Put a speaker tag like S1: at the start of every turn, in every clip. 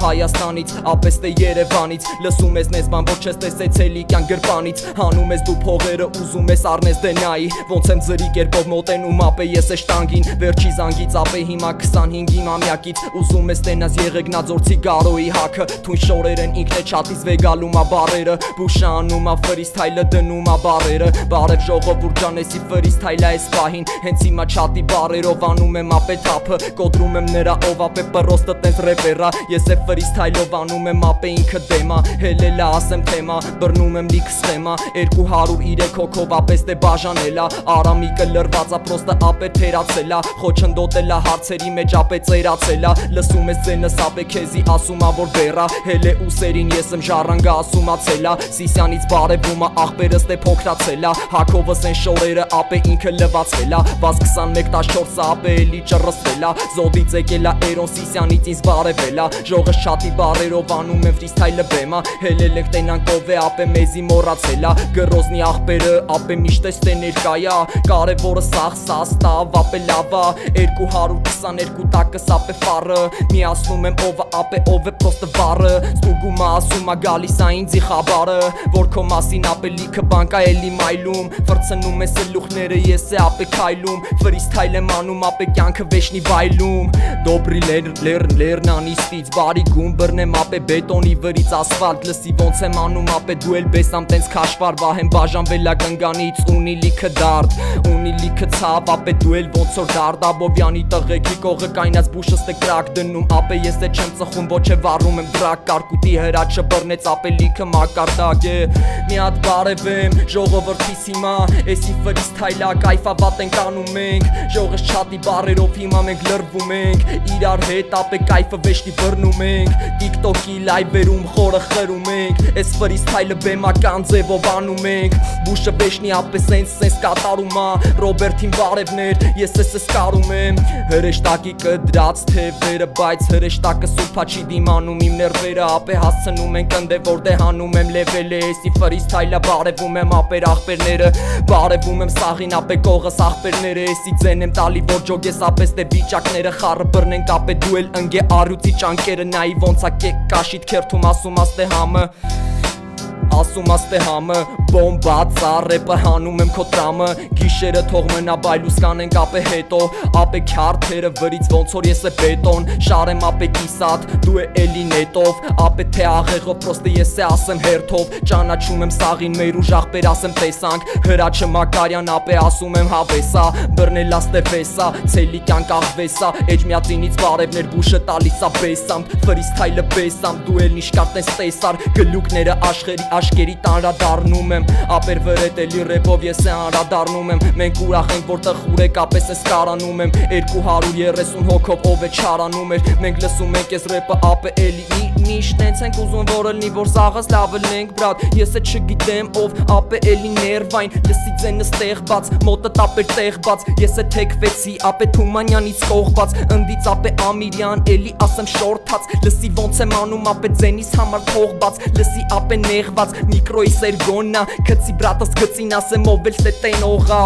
S1: Հայաստանից, ապես թե Երևանից լսում ես նեզ բան, որ չես տեսել Ցելիկյան գրպանից հանում ես դու փողերը, ուզում ես առնես դենայի ոնց եմ ձրի կերպով մոտենում ապե ես է շտանգին վերջի զանգից ապե հիմա 25 իմամյակից ուզում ես տենաս Եղեգնաձորցի Գարոյի հաքը թույն շորեր են ինքն է չաթից վեգալում ա բարերը բուշանում ա ֆրիստայլը դնում ա բարերը բարև ժողովուրդ ջան էսի ֆրիստայլա էս պահին հենց հիմա չաթի բարերով անում եմ ապե թափը կոտրում եմ նրա ով ապե պրոստը տենց ռեպերա ես է ֆրիստայլով անում եմ ապե ինքը դեմա հելելա ասեմ թեմա բռնում եմ լիք սխեմա 203 հոգով ապես թե բաժանելա Արամիկը լրվածա պրոստը ապե թերացելա խոչընդոտելա հարցերի մեջ ապե ծերացելա լսում ես ձենս ապե քեզի ասում ա որ բերա հել է ուսերին ես եմ ժառանգա ասումացելա Սիսյանից բարևում ա աղբերս թե փոքրացելա հակովս են շորերը ապե ինքը լվացվելա վազ 21-14 ապե էլի ճռսվելա զոդից եկելա Էրոն Սիսյանից ինձ բարևելա ժողս շատի բարերով անում եմ ֆրիստայլը բեմա հելել եք տենանք ով է ապե մեզի մոռացելա գրոզնի աղբերը ապե միշտ էս թե ներկայա կարևորը սաղ սաստավ ապե լավա 222 տակս ապե ֆարը մի ասում եմ ով ապե ով է պրոստը վարը ստուգումա ասում ա գալիս ա ինձի խաբարը որ քո մասին ապե լիքը բանկա էլի մայլում վրցնում ես լուխները ես է ապե քայլում ֆրիստայլ եմ անում ապե կյանքը վեշնի վայլում դոբրի լեռնանիստից բարի գում բռնեմ ապե բետոնի վրից ասֆալտ լսի ոնց եմ անում ապե դու էլ բեսամ տենց քաշվար վահեմ բաժանվելա կնգանից ունի լիքը դարդ ունի լիքը ցավ ապե դու էլ ոնց որ դարդաբովյանի տղեկի կողը կայնած բուշս թե կրակ դնում ապե ես է չեմ ծխում ոչ է վառում եմ դրակ կարկուտի հրաչը բռնեց ապե լիքը մակարդակ է մի հատ բարևեմ ժողովրդիս հիմա էսի ֆրիստայլա կայֆավատ ենք անում ենք ժողս չաթի բարերով հիմա մենք լրվում ենք իրար հետ ապե կայֆը վեշտի բռնում ենք TikTok-ի լայվերում խորը խրում ենք էս ֆրիստայլը բեմական ձևով անում ենք բուշը վեշնի ապե սենց կատարում ա Ռոբերտին բարևներ ես ես կարում եմ հրեշտակի կդրած թևերը բայց հրեշտակը սուփա չի դիմանում իմ ներվերը ապե հասցնում ենք ընդ որտե հանում եմ լևելը էսի ֆրիստայլա բարևում եմ ապեր աղբերները բարևում եմ սաղին ապե կողս աղբերները էսի ձեն եմ տալի որ ջոգես ապես թե վիճակները խառը բռնենք ապե դու էլ ընկե արյուծի ճանկերը նայի ոնց ա կաշիտ քերթում ասում աստե համը ասում աստե համը բոմբա ծառեպը հանում եմ քո տրամը գիշերը թող մնա բայլուս կանենք ապե հետո ապե քյարթերը վրից ոնց որ ես է բետոն շարեմ ապե կիսատ դու է էլի նետով ապե թե աղեղով պրոստը ես է ասեմ հերթով ճանաչում եմ սաղին մեր ուժ աղբեր ասեմ տեսանք հրաչը Մակարյան ապե ասում եմ հավեսա բռնել աստե վեսա Ցելիկյան կաղվեսա էջմյածինից բարևներ բուշը տալիս ա բեսամ ֆրիստայլը բեսամ դու էլ նիշկարտես տեսար գլուկները աշխերի տանրադառնում եմ ապեր վրետելի ռեպով ես է անրադառնում եմ մենք ուրախ ենք որ տխուրեք ապես ես կարանում եմ 230 հոգով ով է չարանում էր մենք լսում ենք ես ռեպը ապե էլի միշտ տենց ենք ուզում որ ըլնի որ սաղս լավ ըլնենք բրատ ես է չգիտեմ ով ապե էլի ներվայն լսի ձենս տեղբաց մոտը տապեր տեղբաց ես է թեքվեցի ապե Թումանյանից կողբաց ընդից ապե Ամիրյան էլի ասեմ շորթած լսի ոնց եմ անում ապե ձենիս համար թողբաց լսի ապե նեղված միկրոյի սերգոննա քցի բրատս գծին ասեմ ով էլ ստե տենողա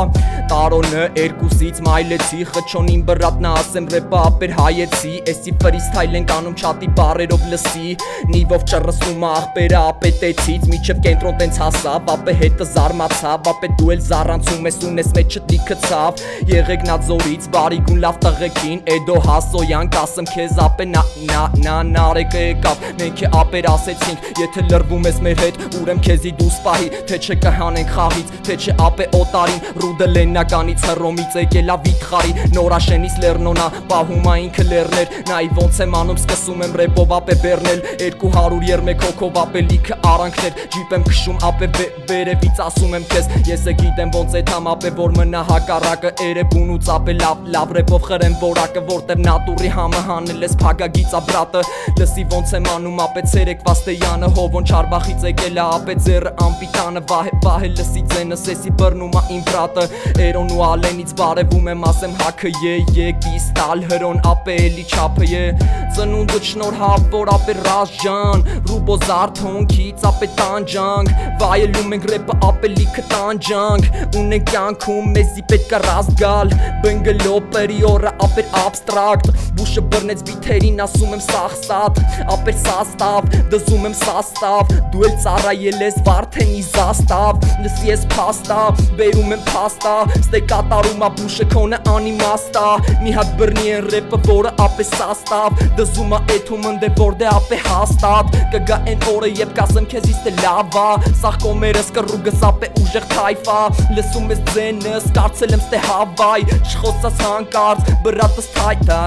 S1: տարոնը երկուսից մայլեցի խչոնին բրատնա ասեմ ռեպը ապեր հայեցի էսի ֆրիստայլ ենք անում չաթի բարերով լսի նիվով ճռսում աղբերը ապե տեցից միջև կենտրոն տենց հասավ ապե հետը զարմացավ ապե դու էլ զառանցում ես ունես մեջը լիքը ցավ Եղեգնաձորից բարի գուն լավ տղեկին Էդո Հասոյան կասեմ քեզ ապե նարեկը եկավ մենք է ապեր ասեցինք եթե լրվում ես մեր հետ ուրեմ քեզի դու սպահի թե չէ կհանենք խաղից թե չէ ապե օտարին ռուդը լեննականից հռոմից եկելա վիթխարի նորաշենից լեռնոնա պահում ա ինքը լեռներ նայի ոնց եմ անում սկսում եմ ռեպով ապե բեռնել 201 հոգով ապե լիքը արանքներ ջիպ եմ քշում ապե վերևից ասում եմ քեզ ես է գիտեմ ոնց է թամ ապե որ մնա հակառակը երևունուց ապե լավ ռեպով խրեմ որակը որտեվ նատուրի համը հանել ես փագագից ա բրատը լսի ոնց եմ անում ապե ցերեկ վաստեյանը հովոն չարբախից եկել է ապե ձերը ամպիտանը վահե լսի ձենս էսի բռնում ա իմ բրատը Էրոն ու ալենից բարևում եմ ասեմ հաքը եկ դիստալ հրոն ապե էլի չափը ծնունդը շնորհավ որ ապե ռազջան ռուբո զարթոնքից ապե տանջանք վայելում ենք ռեպը ապե լիքը տանջանք ունենք կյանքում մեզի պետք է ռաստ գալ բնգլոպերի օրը ապե abstract բուշը բռնեց բիթերին ասում եմ սախսատ ապե սաստավ դզում եմ սաստավ դու էլ ծառայել ես վարդենի զաստավ լսի ես փաստա բերում եմ փաստա ստե կատարում ա բուշը քոնը անիմաստա մի հատ բռնի են ռեպը որը ապե սաստավ դզում ա էթում ընդե որդե ապե հաստատ կգա են օրը երբ կասեմ քեզ իստե լավա սաղ կոմերս կռուգս ապե ուժեղ թայֆա լսում ես ձենս կարծել եմ ստե հավայ չխոսած հանկարծ բրատս թայթա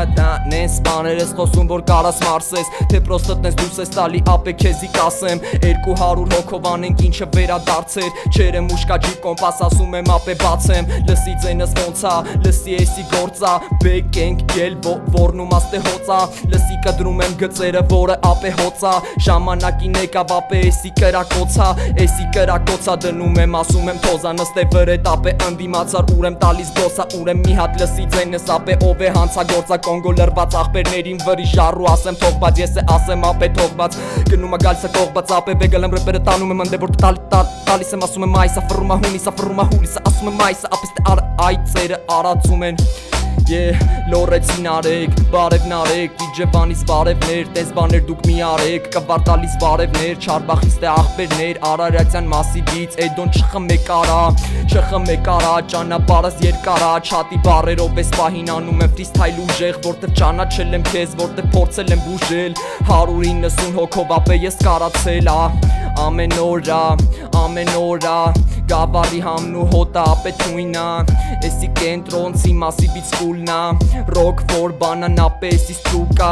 S1: նես բաներ ես խոսում որ կարաս մարսես թե պրոստը տես դուրս ես տալի ապե քեզի կասեմ 200 հոգով անենք ինչը վերադարձեր չերեմ ուշկաջի կոմպաս ասում եմ ապե բացեմ լսի ձենս ոնցա լսի էսի գործա բեկ ենք գել որնում աստե հոցա լսի կդրում եմ գծերը որը ապե հոցա ժամանակին եկավ ապե էսի կրակոցա դնում եմ ասում եմ թոզա նստե վրետ ապե ընդիմացար ուր եմ տալիս գոսա ուր եմ մի հատ լսի ձենս ապե ով է հանցագործա կոնգո լրված աղբերներին վրի ժառու ասեմ թողված ես է ասեմ ապե թողված գնում ա գալսը կողված ապե վեգել եմ ռեպերը տանում եմ ընդե որ տալիս եմ ասում եմ այսա ֆռումա հունիսա ասում եմ այսա ապե ստե այ ծերը արածում են լորեցին արեք, բարևն արեք, դիջեվանից բարևներ, տես բաներ դուք մի արեք, կվարտալից բարևներ, չարբախից տե աղբերներ, արարյացյան մասիվից, էդոն չխմեք արա, ճանապարհս երկարա, չատի բարերով ես պահին անում եմ ֆրիստայլ ուժեղ, որտև ճանաչել եմ քեզ, որտև փորձել եմ բուժել, 190 հոգով ապե ես կարացել ամեն օրա, գավառի համն ու հոտը ապե թույնա, էսի կենտրոնցի մասիվից կուլնա, ռոկվոր բանան ապե էսի ստրուկա,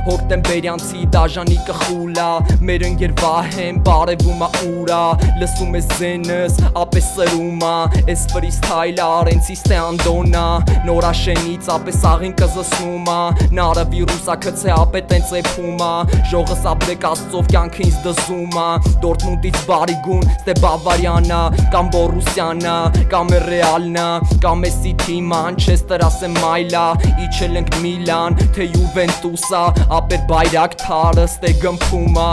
S1: հոկտեմբերյանցի դաժանի կխուլա, մեր ընգեր վահեմ բարևում ա ուրա, լսում ես զենս ապե սրում ա, էս ֆրիստայլը արենցի ստե անդոնա, նորաշենից ապե սաղին կզսում ա, նարը վիրուսա քցե ապե տենց էփում ա, ժողս ապրեք աստծով կյանքը ինձ դզում ա, Դորտմունդից բարիգուն ստե բավարյանա, կամ Բորուսյանա, կամ է ռեալնա, կամ է Սիթի Մանչեստեր ասեմ մայլա, իջել ենք Միլան, թե Յուվենտուսա, ապեր բայրակթարը ստե գմփումա,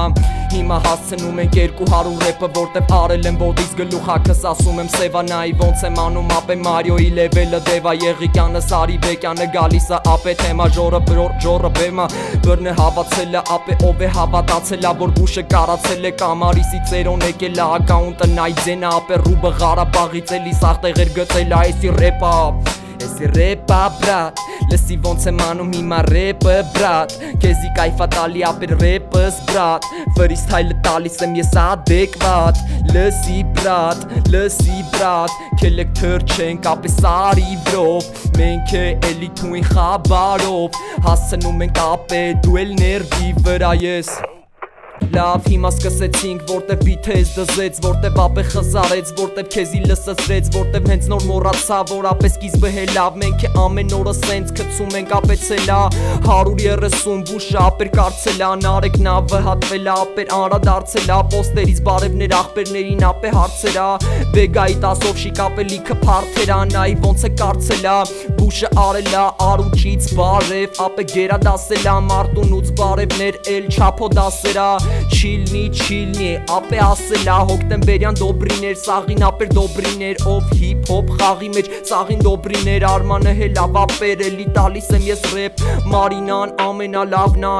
S1: հիմա հասցնում ենք 200 ռեպը, որտև արել եմ ոտից գլուխակս ասում եմ Սևանայի ոնց եմ անում ապե Մարիոյի լևելը դևա Եղիկյանը Սարիբեկյանը գալիս ա ապե թեմա ժորը բեմա բռնը հավացել ա ապե ով է հավատացել ա որ բուշը կարացել է կամարիսի ծերոն եկել ա ակաունտը նայ ձենա ապե ռուբը Ղարաբաղից էլի սաղ տեղեր գծել ա էսի ռեպա բրատ լսի ոնց եմ անում հիմա ռեպը բրատ քեզի կայֆա տալի ապե ռեպս բրատ ֆրիստայլը տալիս եմ ես ադեկվատ լսի բրատ քելեք թրջենք ապե սարի վրով մենք էլի թույն խաբարով հասցնում ենք ապե դու էլ ներվի վրա ես Լավ հիմա սկսեցինք, որտև բիթեզ դզեց, որտև ապե խզարեց, որտև քեզի լսծրեց, որտև հենց նոր մոռացա, որ ապե սկիզբը հելավ, մենք է ամեն օրը սենց քցում ենք ապե ցելա, 130 բուշը ապեր կարծելա, նարեկ նավը հատվելա, ապեր անդրադարձելա, պոստերից բարևներ աղբերներին ապե հարցերա, վեգայի տասով շիկ ապե լիքը փարթերա, նայ ոնց է կարծելա, բուշը արելա, արուչից բարև, ապե գերադասելա, մարտունուց բարևներ, էլ չափո դասերա Չիլնի, ապե ասելա հոկտեմբերյան դոբրիներ, սաղին ապեր դոբրիներ, ով հիփ-հոփ խաղի մեջ, սաղին դոբրիներ, արմանը հելավ ապեր, էլի տալիս եմ ես ռեպ, Մարինան ամենալավն ա,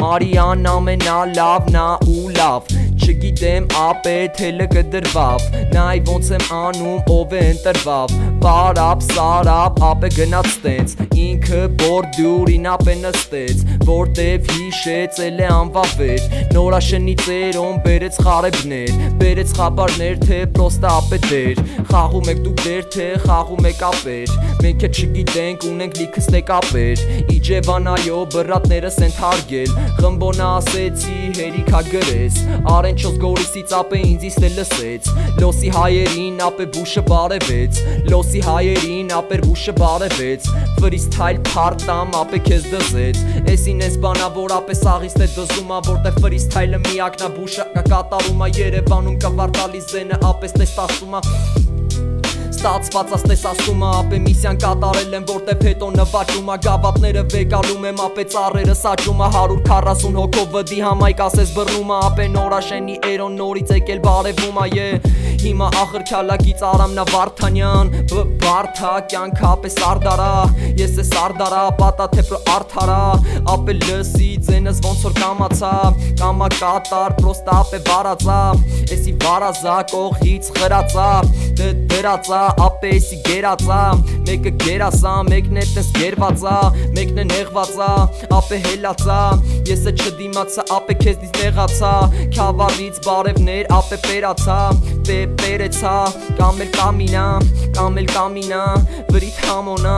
S1: Մարիան ամենալավն ա ու լավ, չգիտեմ ապե թելը կդրվավ, նայ ոնց եմ անում ով է ընտրվավ, բարապ սարապ ապե գնաց տենց, ինքը բորդյուրին ապե նստեց, որտև հիշեց էլ է անվավեր, նորաշնի ծերոն բերեց խարեբներ, բերեց խաբարներ թե պրոստը ապե դեր, խաղում եք դուք դեր թե խաղում եք ապեր, մենք է չգիտենք ունենք լիքը ստեկ ապեր, իջևանայո բրատներս են թարգել, խմբոնա ասեցի հերիքա գրես, Չոս գորիսից ապե ինձ իստե լսեց Լոսի հայերին ապե բուշը բարևեց Լոսի հայերին ապեր բուշը բարևեց Ֆրիստայլ այլ փարտամ ապե քեզ դզեց Էսին ես բանա որ ապե սաղից թե դզումա որտեղ ֆրիստայլը միակնա բուշը կկատարումա Երևանում կվարտալի զենը ապես տեստասումա Ստացված աստես ասում ապե միսյան կատարել եմ որտև հետո նվաճում Գավաթները վեգալում եմ ապե ծառերը սաճում 140 հոգով վդի համայք ասես բռնում ապե նորաշենի էրոն նորից եկել բարևում Հիմա ախր քյալակից Արամնա Վարդանյան Բարթա կյանք ապե սարդարա Ես է սարդարա պատա թեփրո արդարա Ապե լսի ձենս ոնց որ կամացա Կամա կատար պրոստա ապե վարածա Էսի վարազա կողից խրածա դրածա ապե էսի գերածա Մեկը գերասա մեկն է տես գերվածա Մեկն է նեղվածա ապե հելացա Ես է չդիմացա ապե քեզնից նեղացա Քյավառից բարևներ ապե պերացա Պերեցա կամ էլ կամինա Վրիտ համոնա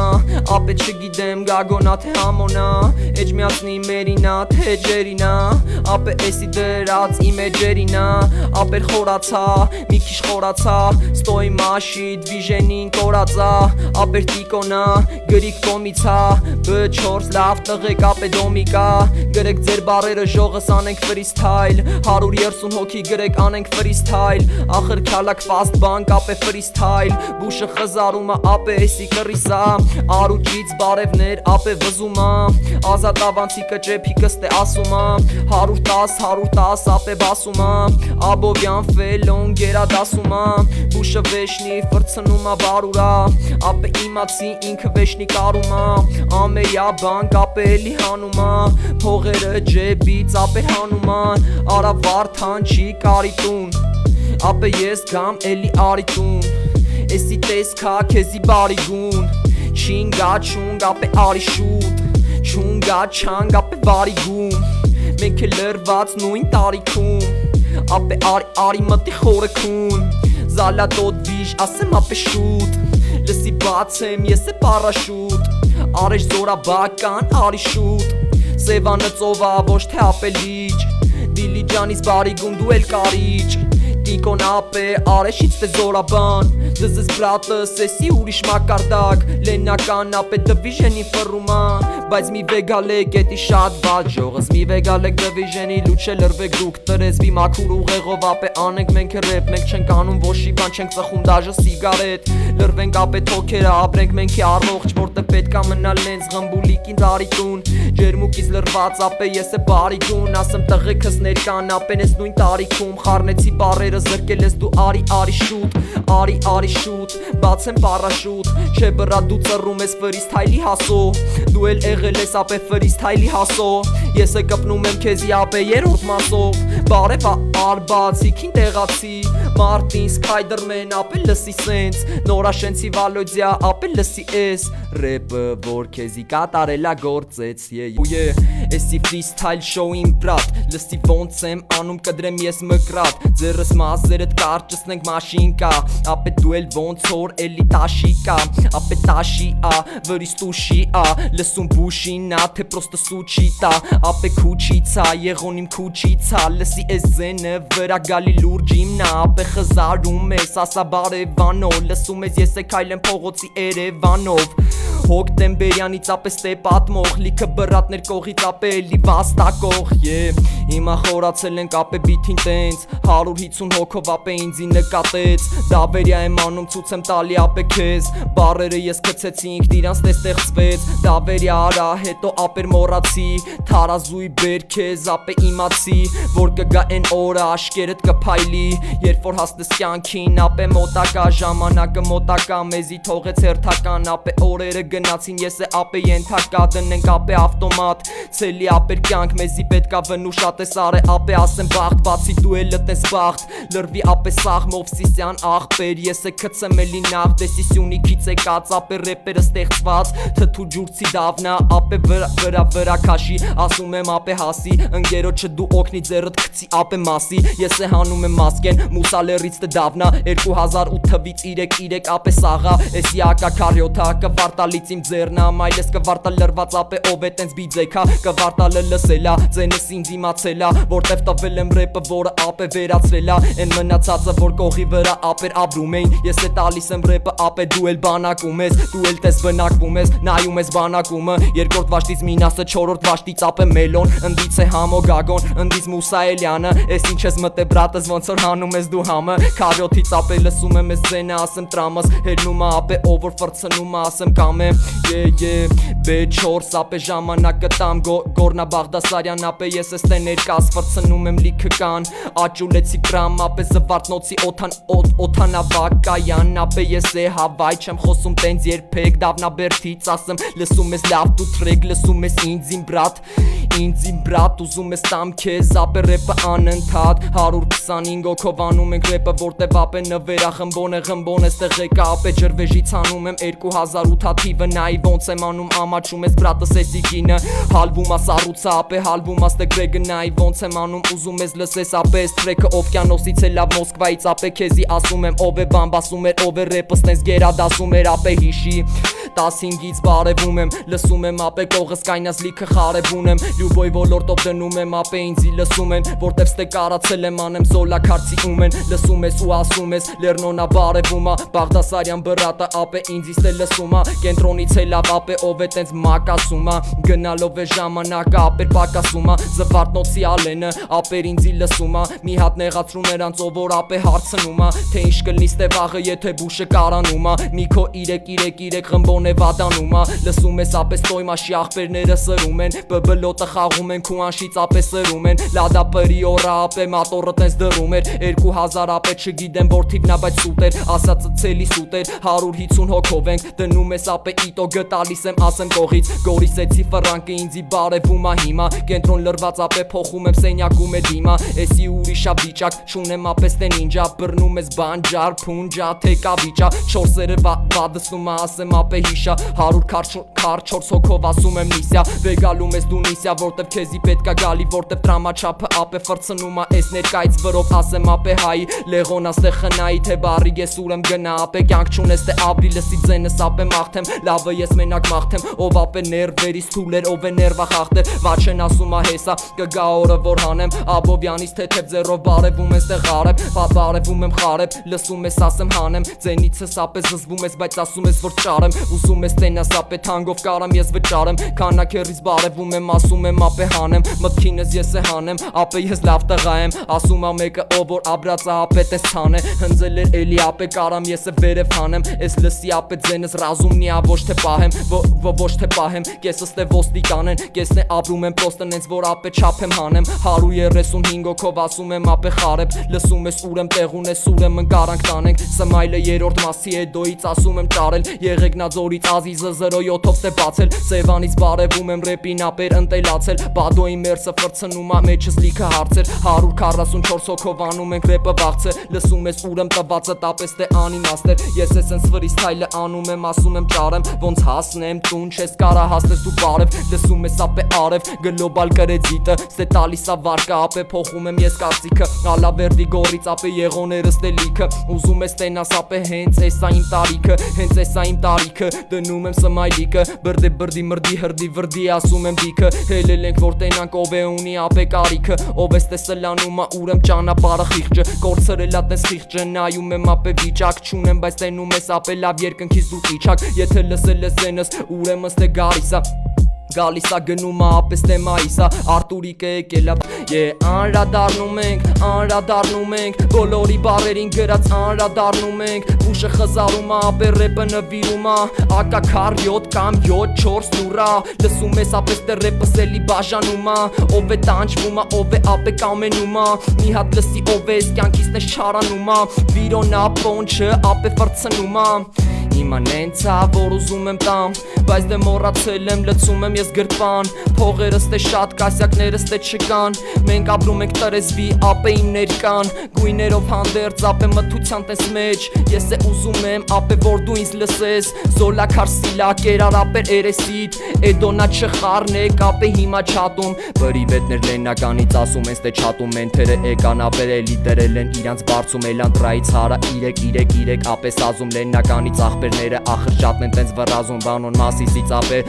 S1: ապե չգիտեմ գագոնա թե համոնա Էջ միացնի մերինա թե ջերինա Ապե էսի դրած իմ էջերինա Ապեր խորացա մի քիչ խորացա Ստոյ մաշի դվիժենին կորածա Ապեր տիկոնա գրիկ կոմիցա B4 լավ տղեկ ապե դոմիկա Գրեք ձեր բարերը ժողս անենք ֆրիստայլ 130 հոգի գրեք անենք ֆրիստայլ Ախր քյալակ ֆաստ բանկ ապե ֆրիստայլ Բուշը խզարումա ապե էսի կռիսա Արուջից բարևներ ապե վզումա Ազատ ավանցի կճեպի կստե ասումա 110 ապե բասումա Աբովյան ֆելոն գերադասումա Բուշը վեշնի ֆրցնումա բարուրա Ապե իմացի ինքը վեշնի կարումա Ամերյա բանկ ապե էլի հանումա Փողերը ջեբից ապե հանուման Արա Վարդան չի կարիտուն Ապե ես գամ էլի արիտուն Էսի տեսքա քեզի բարիգուն Չինգա չունգ ապե արի շուտ Չունգա չանգ ապե բարիգում Մենք է լրված նույն տարիքում Ապե արի մտի խորեքուն Զալատոտ վիշ ասեմ ապե շուտ Լսի բացեմ ես է պարաշուտ Արեշ զորաբական արի շուտ Սևանը ծովա ոչ թե ապե լիճ Դիլիջանից բարիգում դու էլ կարիճ Տիկոն ապե արեշից թե զորաբան Դզս բրատս էսի ուրիշ մակարդակ Լենական ապե դվիժենի ֆռումա Բայց մի վեգալ է գետի շատ բաց ժողս Մի վեգալ եք դվիժենի լուչե լրվեք դուք Տրեզվի մաքուր ուղեղով ապե անենք մենք ռեպ Մենք չենք անում ոչի բան չենք ծխում դաժը սիգարետ Լրվենք ապե թոքերը ապրենք մենք է առողջ Որտեղ պետքա մնալ լենց ղմբուլիկին դարիտուն Ջերմուկից լրված ապե ես է բարիգուն Ասեմ տղեքս ներկան ապեն ես նույն տարիքում Խառնեցի բարերը զրկել ես դու արի շուտ Արի շուտ բացեմ պարաշուտ Չէ բրա դու ծռում ես ֆրիստայլի հասո Դու էլ եղել ես ապե ֆրիստայլի հասո Ես է կպնում եմ քեզի ապե երրորդ մասով Բարև արբացիքին տեղացի Մարտին Սփայդերմեն ապե լսի սենց Նորաշենցի Վալոդիա ապե լսի էս Ռեպը որ քեզի կատարելա գործեց Էսի ֆրիստայլ շոուին բրատ Լսի ոնց եմ անում կդրեմ ես մկրատ Ձերս մազերդ կարճսնենք մաշինկա Ապե դու էլ ոնց որ էլի տաշիկա Ապե տաշի ա վրիս տուշի ա Լսում բուշին ա թե պրոստը սուչիտա Ապե քուչիցա եղոնիմ քուչիցա Լսի էս զենը վրա գալի լուրջ իմնա Ապե խզարում ես ասա բարևանով Լսում ես ես է քայլեմ փողոցի Երևանով Հոկտեմբերյանից ապես տե պատմող Լիքը բրատներ կողից ապե էլի վաստակող Հիմա խորացել ենք ապե բիթին տենց 150 հոգով ապե ինձի նկատեց Դավերյա եմ անում ցույց եմ տալի ապե քեզ Բարերը ես գցեցի ինքն իրանց տես ստեղծվեց Դավերյա արա հետո ապեր մոռացի Թարազույ բեր քեզ ապե իմացի Որ կգա են օրը աշկերդ կփայլի Երբ որ հասնես կյանքին ապե մոտակա Ժամանակը մոտակա մեզի թողեց հերթական ապե օրերը գնացին ես է ապե ենթակա Դնենք ապե ավտոմատ Ցելի ապեր կյանք մեզի պետքա վնուշատ ես արե ապե ասեմ բախտ Բացի դու էլ լտնես բախտ Լրվի ապե սաղմով սիսյան աղբեր Ես է կծեմ էլի նախ դեսիսյունիքից եկած ապե ռեպերը ստեղծված Թթու ջուրցի դավնա ապե վրա քաշի Ասում եմ ապե հասի ընգերոջը դու օգնի ձեռդ գցի ապե մասի Ես է հանում եմ մասկեն մուսալերից դավնա 2008 թվից 3 ապե սաղա Էսի ակա քարյոթա կվարտալի կողմից իմ ձեռնա մայլես կվարտա լրված ապե ով է տենց բիձեքա կվարտալը լսելա ձենս ինձ իմացելա որտեվ տվել եմ ռեպը որը ապե վերացրելա են մնացածը որ կողի վրա ապեր ապրում էին ես է տալիս եմ ռեպը ապե դու էլ բանակում ես դու էլ տես բնակվում ես նայում ես բանակումը երկրորդ վաշտից մինասը չորրորդ վաշտից ապե մելոն ընդից է համո գագոն ընդից Մուսայելյանը ես ինչ ես մտե բրատս ոնց որ հանում ես դու համը քարյոթից ապե լսում եմ ես ձենը ասեմ տրամս հելնում ապե ով որ ֆրցնում ասեմ կամ եմ B4 ապե ժամանակը տամ Գորնա Բաղդասարյան ապե ես ես տե ներկաս ֆրցնում եմ լիքը կան աճուլեցի կրամ ապե զվարթնոցի օթանավակայան ապե ես է հավայ չեմ խոսում տենց երբեք դավնաբերդից ասեմ լսում ես լավ դու թրեկ լսում ես ինձ իմ բրատ ուզում ես տամ քեզ ապե ռեպը անընդհատ 125 հոգով անում ենք ռեպը որտեվ ապե նվերա խմբոն էստեղ եկա ապե ջրվեժից անում եմ 2008 թիվը նայի ոնց եմ անում ամաչում ես բրատս էսի կինը հալվում ա սառուցա ապե հալվում ա ստեգրեգը նայի ոնց եմ անում ուզում ես լսես ապե էս թրեքը օվկիանոսից է լավ Մոսկվայից ապե քեզի ասում եմ ով է բամբասում էր ով է ռեպը ստենց գերադասում էր ապե հիշի 15-ից բարևում եմ լսում եմ ապե կողս կայնած լիքը խարևուն եմ լյուբոյ ոլորտով դնում եմ ապե ինձի լսում են որտեվ ստե կարացել եմ անեմ զոլա քարցիում են լսում ես ու ասում ես լեռնոնա բարևում ա Բաղդասարյան բրատը ապե ինձից է լսում ա կենտրոնից է լավ ապե ով է տենց մակասում ա գնալով է ժամանակը ապեր պակասում ա զվարթնոցի ալենը ապեր ինձի լսում ա մի հատ նեղացրում նրանց ով որ ապե հարցնում ա թե ինչ կլինի ստե վաղը եթե բուշը կարանում ա մի քո 3 խմբոն է վադանում ա լսում ես ապե ստոյմաշի աղբերները սրում են բբլոտը խաղում են քու անշից ապե սրում են լադա պրիորա ապե մատորը տենց դրում էր 2000 ապե չգիտեմ որ թիվնա բայց սուտ էր ասածը ցելի սուտ էր 150 հոգով ենք դնում ես ապե իտո գտալիս եմ ասեմ կողից գորիսեցի ֆրանկը ինձի բարևում ա հիմա կենտրոն լրված ապե փոխում եմ սենյակում է դիմա էսի ուրիշա վիճակ չունեմ ապե ստե նինջա բռնում ես բանջար փունջա թեկա վիճա 4-երը վադսում ա ասեմ ապե հիշա 144 հոգով ասում եմ նիսյա վեգալում ես դու նիսյա որտեվ քեզի պետքա գալի որտեվ տրամաչափը ապե ֆրցնում ա էս ներկայից վրով ասեմ ապե հայ լեղոնա ստե խնայի թե բարի ես ուրեմ գնա ապե կյանք չունես թե ապրի լսի ձենս ապե մաղթեմ լավը ես մենակ մաղթեմ ով ապե ներվերից թուլեր ով է ներվա խախտեր վաչեն ասում ա հեսա կգա օրը որ հանեմ Աբովյանից թեթև ձեռով բարևում ես տեղ արებ բարևում եմ խարებ լսում ես ասեմ հանեմ ձենիցս ապե զզվում ես բայց ասում ես որ ճարեմ ուզում ես տենաս ապե թանգով կարամ ես վճարեմ քանակերից բարևում եմ ասում եմ ապե հանեմ մտքինս ես է հանեմ ապե ես լավ տղա եմ ասում ա մեկը ով որ աբրածա ապե տես ցան է հնձել էր էլի ապե կարամ ես է վերև հանեմ էս լսի ապե ձենս ռազումնի ա ոչ թե պահեմ ոչ թե պահեմ կեսս թե ոստիկան են կեսն է ապրում եմ պրոստը նենց որ ապե չափ եմ հանեմ 135 հոգով ասում եմ ապե խարებ լսում ես ուրեմ տեղուն ես ուրեմն կարանք տանենք սմայլը երրորդ մասի էդոից ասում եմ ճարել եղեգնաձորից ազիզը 07-ով ստե բացել Սևանից բարևում եմ ռեպին ապեր ընտելացել բադոյի մերսը ֆրցնում ա մեջս լիքը հարցեր 144 հոգով անում ենք ռեպը վաղցե լսում ես ուրեմ տվածը տապես թե անիմաստեր ես ես ընս ֆրիստայլը անում եմ ասում եմ ճարեմ ոնց հասնեմ տուն չես կարա հասնես դու բարև լսում ես ապե արև գլոբալ կրեդիտը ստե տալիս ա վարկա ապե փոխում եմ ես կարծիքը ալավերդի գորից ապե եղոներս տե լիքը ուզում ես տենաս ապե հենց էսա իմ տարիքը հենց էսա իմ տարիքը դնում եմ սմայլիկը բրդի մրդի հրդի վրդի ասում եմ դիքը հելել ենք որ տենանք ով է ունի ապե կարիքը ով ես տեսլանում ա ուրեմ ճանապարհը խիղճը կորցրել ա տես խիղճը նայում եմ ապե վիճակ չունեմ բայց տենում ես ապե լավ երկնքից դու իջակ եթե լսել ես զենս ուրեմն ստե գալիս ա գալիս ա գնում ա ապես թե մայիսա Արտուրիկը եկել ա անդրադառնում ենք բոլորի բարերին գրած անդրադառնում ենք ուշը խզարում ա ապե ռեպը նվիրում ա ակա քարյոտ կամ 7-4 նուրա լսում ես ապես թե ռեպը սելի բաժանում ա ով է տանջվում ա ով է ապե կամենում ա մի հատ լսի ով է կյանքից նես չարանում ա վիրոնա պոնչը ապե ֆրցնում ա Հիմա նենց ա որ ուզում եմ տամ բայց դե մոռացել եմ լցում եմ ես գրպան փողերս թե շատ կասյակներս թե չկան մենք ապրում ենք տրեզվի ապե իմ ներկան գույներով հանդերձ ապե մթության տես մեջ ես է ուզում եմ ապե որ դու ինձ լսես զոլա քարսիլա կերար ապե երեսիդ էդոնա չխառնեք ապե հիմա չատում բրիվետներ լեննականից ասում են ստե չատում մենթերը եկան ապե էլի դրել են իրանց բարձում էլանտրայից հարա 3 ապե սազում լեննականից աղբեր ապերները ախր շատն են տենց վռազուն բանոն Մասիսից ապե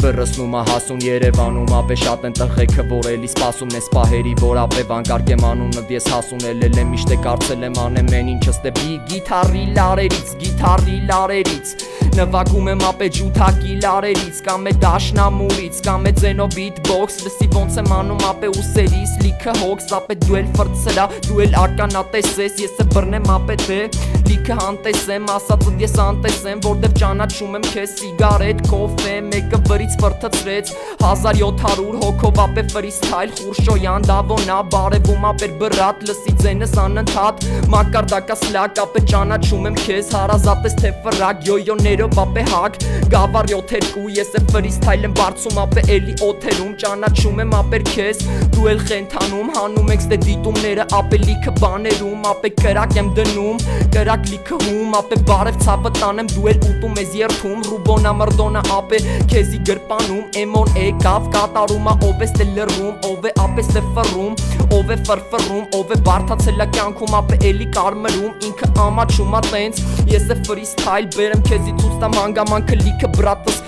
S1: բռսնում հասուն Երևանում ապե շատ են տղեքը որ էլի սպասում են սպահերի որ ապե վանկարգ եմ անունը ես հասունել եմ միշտ է կարծել եմ անեմ են ինչս տեպի գիթարի լարերից նվագում եմ ապե ջութակի լարերից կամ է դաշնամուրից կամ է ձենո բիթբոքս լսի ոնց եմ անում ապե ուսերիս լիքը հոգս ապե դու էլ ֆրծրա դու էլ ականատես ես եսը բռնեմ ապե թե լիքը հանտեսեմ ասածդ ես անտեսեմ որտեվ ճանաչում եմ քեզ սիգարետ կոֆե մեկը վրից ֆրթծրեց 1700 հոգով ապե ֆրիստայլ խուրշոյան դավոնա բարևում ապեր բրատ լսի ձենս անընդհատ մակարդակա սլակ ապե ճանաչում եմ քեզ հարազատ ես թե ֆրակ յոյոներով ապե հակ գավառ 7-2 ես է ֆրիստայլ եմ բարձում ապե էլի օթերում ճանաչում եմ ապեր քեզ դու էլ խենթանում հանում եք ստե դիտումները ապե լիքը բաներում ապե կրակ եմ դնում կրակ լիքը հում ապե բարև ցավը տանեմ դու էլ ուտում ես երթում ռուբոնա մրդոնա ապե քեզի գրպանում էմոն եկավ կատարումա ով է ստե լռում ով է ապե ստե ֆռում ով է ֆրֆռում ով է բարթացելա կյանքում ապե էլի կարմրում ինքը ամաչումա տենց ես է ֆրիստայլ բերեմ քեզի ցույց տամ հանգամանքը լիքը բրատս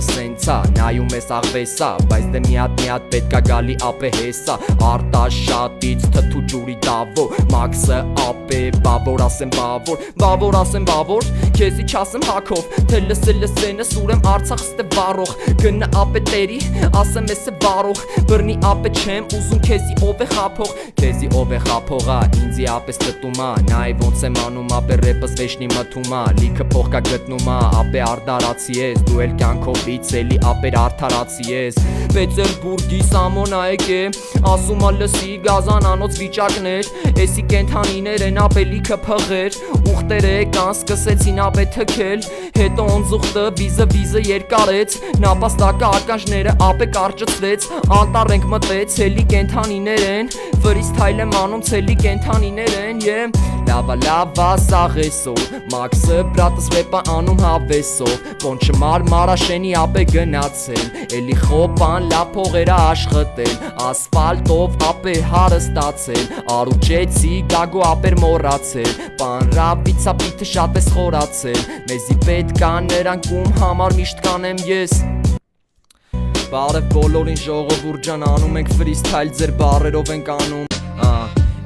S1: սենցա նայում ես աղվեսա բայց դե մի հատ պետքա գալի ապե հեսա արտաշատից թթու ջուրի դավոր մաքսը ապե բավոր ասեմ բավոր քեզի չասեմ հակով թե լսենս ուրեմ Արցախ ստե վառող գնա ապե տերի ասեմ ես է վառող բռնի ապե չեմ ուզում քեզի ով է խափող քեզի ով է խափողա ինձի ապե ստտումա նայ ոնց եմ անում ապե ռեպս վեշնի մթումա լիքը փող կա գտնումա ապե արդարացի ես դու էլ կյանքովից էլի ապեր արդարացի ես Պետերբուրգի սամոնա եկե ասումա լսի գազանանոց վիճակներ էսի կենթանիներ են ապե լիքը փղեր ուխտեր եկան սկսեցին ապե թքել հետո օնձուխտը վիզը երկարեց նապաստակը ականջները ապե կարճծվեց անտառ ենք մտեց ցելի կենթանիներ են ֆրիստայլ եմ անում ցելի կենթանիներ են լավա սաղեսով մաքսը բրատս ռեպա անում հավեսով ոնց չմար մարաշենի ապե գնացել էլի խոպան լա փողերը աշխատել ասֆալտով ապե հարստացել արուջեցի գագո ապեր մոռացել պանրավիցա պիթը շատ ես խորացել մեզի պետքա նրանք ում համար միշտ կանեմ ես Բարև բոլորին ժողովուրդ ջան անում ենք ֆրիստայլ ձեր բառերով ենք անում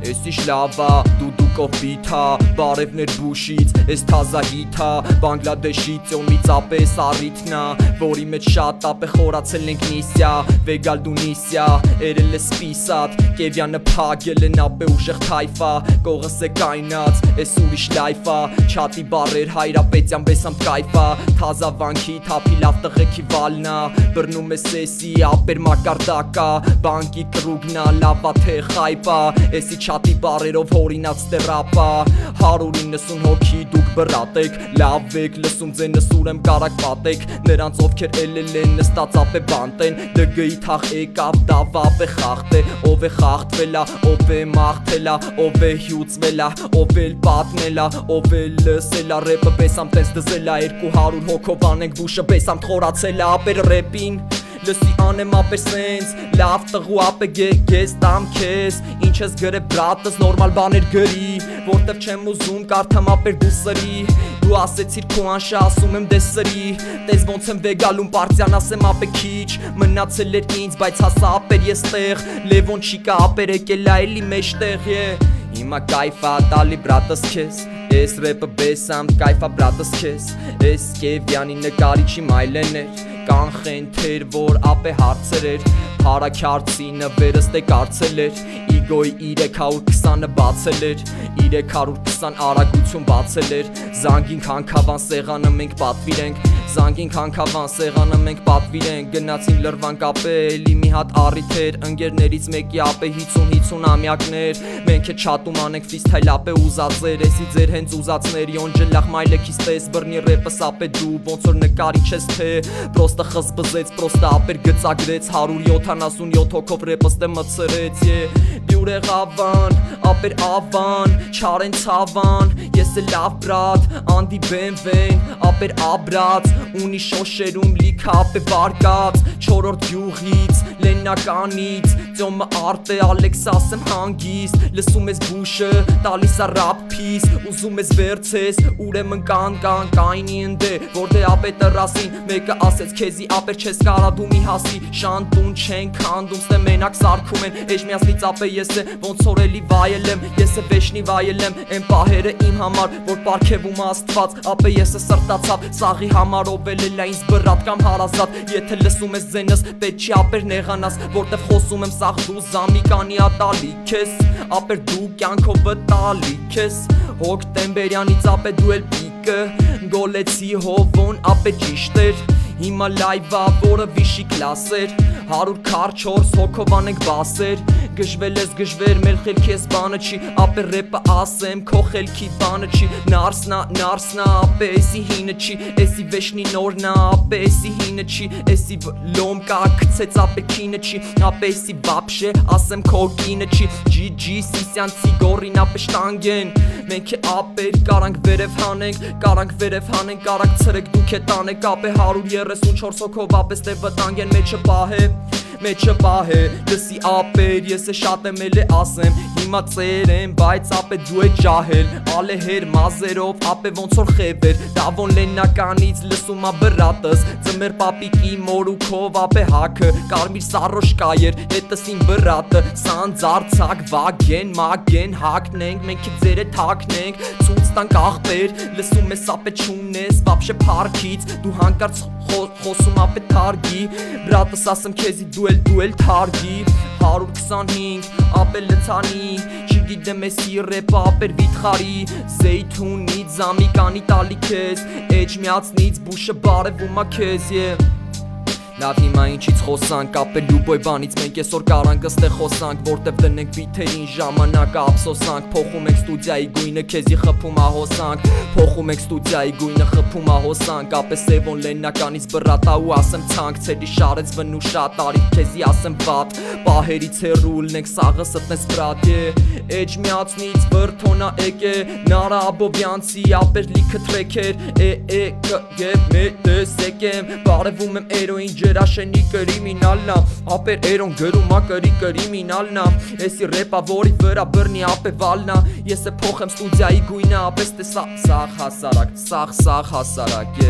S1: Էսիշ լավա դուդուկով բիթա բարևներ բուշից էս թազա հիթա Բանգլադեշից յոմից ապե սարիթնա որի մեջ շատ ապե խորացել ենք նիսյա վեգալ դունիսյա երել է սպիսատ կևյանը փագել են ապե ուժեղ թայֆա կողս է կայնած էս ուրիշ լայֆա չատի բարեր հայրապետյան բեսամ կայֆա թազա վանքի թափի լավ տղեքի վալնա բռնում է սեսի ապեր մակարդակա բանկի կրուգնա լավա թե խայպա էսի Չատի բարերով հորինած տերապա 190 հոգի դուք բրատ եք լավ եք լսում ձենս ուրեմ կարակ պատեք նրանց ովքեր էլ են նստած ապե բանտեն դգի թախ եկավ դավ ապե խախտ է ով է խախտվելա ով է մաղթելա ով է հյուծվելա ով էլ պատմելա ով է լսելա ռեպը բեսամ տես դզելա 200 հոգով անենք բուշը բեսամ խորացելա ապեր ռեպին Լսի անեմ ապեր սենց, լավ տղու ապե գես տամ քեզ Ինչ ես գրե բրատս նորմալ բաներ գրի Որտև չեմ ուզում կարդամ ապեր դու սրի Դու ասեցիր քո անշա ասում եմ դե սրի Տես ոնց եմ վեգալում պարտիան ասեմ ապե քիչ Մնացել էր ինձ բայց հասա ապեր ես տեղ Լևոն չիկա ապեր եկել այլի մեջտեղ Հիմա կայֆա տալի բրատս քեզ Ես ռեպը բեսամ կայֆա բրատս քեզ Ես կևյանի նկարիչի մայլեներ Կանխեն թեր որ ապե հարցեր էր Հարաքյարցի նվերս տե կարցել էր Իգոյի 320-ը բացել էր 320 արագություն բացել էր Զանգին քանքավան սեղանը մենք պատվիրենք Զանգին քանքավան սեղանը մենք պատվիրենք Գնացին լրվան կապե էլի մի հատ առիթ էր Ընկերներից մեկի ապե 50 ամյակներ Մենք է չատում անենք ֆրիստայլ ապե ուզածեր Էսի ձեր հենց ուզածների օնջելախ մայլեքիս տես Բռնի ռեպս ապե դու ոնց որ նկարիչ ես թե Պրոստը խզբզեց պրոստը ապեր գծագրեց 177 հոգով ռեպս տե մցրեց Դյուրեղ ավան, ապեր ավան, չարեն ցավան Ես է լավ բրատ, անդի բենվեն, ապեր աբրած Ունի շոշերում լիք ապե վարկած Չորորդ գյուղից, լեննականից Արտյոմը արդ է, Ալեքս ասեմ հանգիստ Լսում ես բուշը, տալիս ա ռապ փիս Ուզում ես վերցես, ուրեմն կայնի ընդե Որտե ապե տրասին, մեկը ասեց քեզի ապեր չես կարա դու մի հասի Շանտուն չեն քանդում, ստե մենակ սարքում են Էջ միասնից ապե ես է, ոնց օրելի վայել եմ Ես է վեշնի վայել եմ, են պահերը իմ համար Որ պարգևում աստված, ապե ես է սրտացավ Սաղի համար ովել է լա ինձ բրատ կամ հարազատ Եթե լսում ես ձենս, պետ չի ապեր նեղանաս Որտև խոսում եմ սաղ դու զամիկանի ատալիք ես Ապեր դու կյանքով վտալիք ես Հոկտեմբերյանից ապե դու էլ պիկը Գոլեցի հովոն ապե ճիշտ էր Հիմա լայվա, որը վիշի կլասեր 144 հոգով անենք բասեր Գժվել ես գժվեր, մեր խելքի ես բանը չի Ապե ռեպը ասեմ, քո խելքի բանը չի Նարսնա, ապե էսի հինը չի Էսի վեշնի նորնա, ապե էսի հինը չի Էսի լոմկա, կցեց ապե քինը չի Ապե էսի վապշե, ասեմ քո կինը չի GG, սիսյանցի գորին ապե շտանգեն Մենք է ապեր, կարանք վերև հանենք Կարանք վերև հանենք, կարանք ծրեք դուք է տանեք Ապե 134 հոգով ապե ստե վտանգ են մեջը պահե Լսի ապեր, ես է շատ եմ էլ է ասեմ Հիմա ծեր եմ, բայց ապե դու է ջահել Ալե հեր մազերով, ապե ոնց որ խևեր Դավոն լեննականից լսում ա բրատս Ձմեր պապիկի մորուքով ապե հաքը Կարմիր սարոշ կայեր, հետս իմ բրատը Սանձարցակ, վագեն, մագեն Հակնենք, մենք է ձեր է թակնենք Ցույց տանք աղբեր, լսում ես ապե չունես Վապշե պարքից, դու հանկարծ խոսում ապե թարգի Բրատս ասեմ քեզի դու էլ թարգի 125 ապե լցանի Չգիտեմ էսի ռեպը ապեր վիթխարի Զեյթունից զամիկանի տալի քեզ Էջ միացնից բուշը բարևում ա քեզ Լավ հիմա ինչից խոսանք ապե լուբոյ բանից մենք այսօր կարանք ստե խոսանք Որտև դնենք վիթերին ժամանակը ափսոսանք Փոխում ենք ստուդիայի գույնը քեզի խփում ա հոսանք Փոխում ենք ստուդիայի գույնը խփում ա հոսանք Ապե սևոն լեննականից բրատա ու ասեմ ցանք Ցելի շարեց վնուշա տարի քեզի ասեմ վատ Պահերից հեռու լնենք սաղը ստնես բրատ Էջ միացնից վրթոնա եկե Նարա Աբովյանցի ապեր լիքը թրեքեր կգև մետես եկեմ Բարևում եմ էրոին Ջերաշենի կրիմինալնա Ապեր էրոն գրում ա կրիմինալնա Էսի ռեպա որի վրա բրնի ապե վալնա Ես է փոխեմ ստուդիայի գույնը ապես տե սաղ հասարակ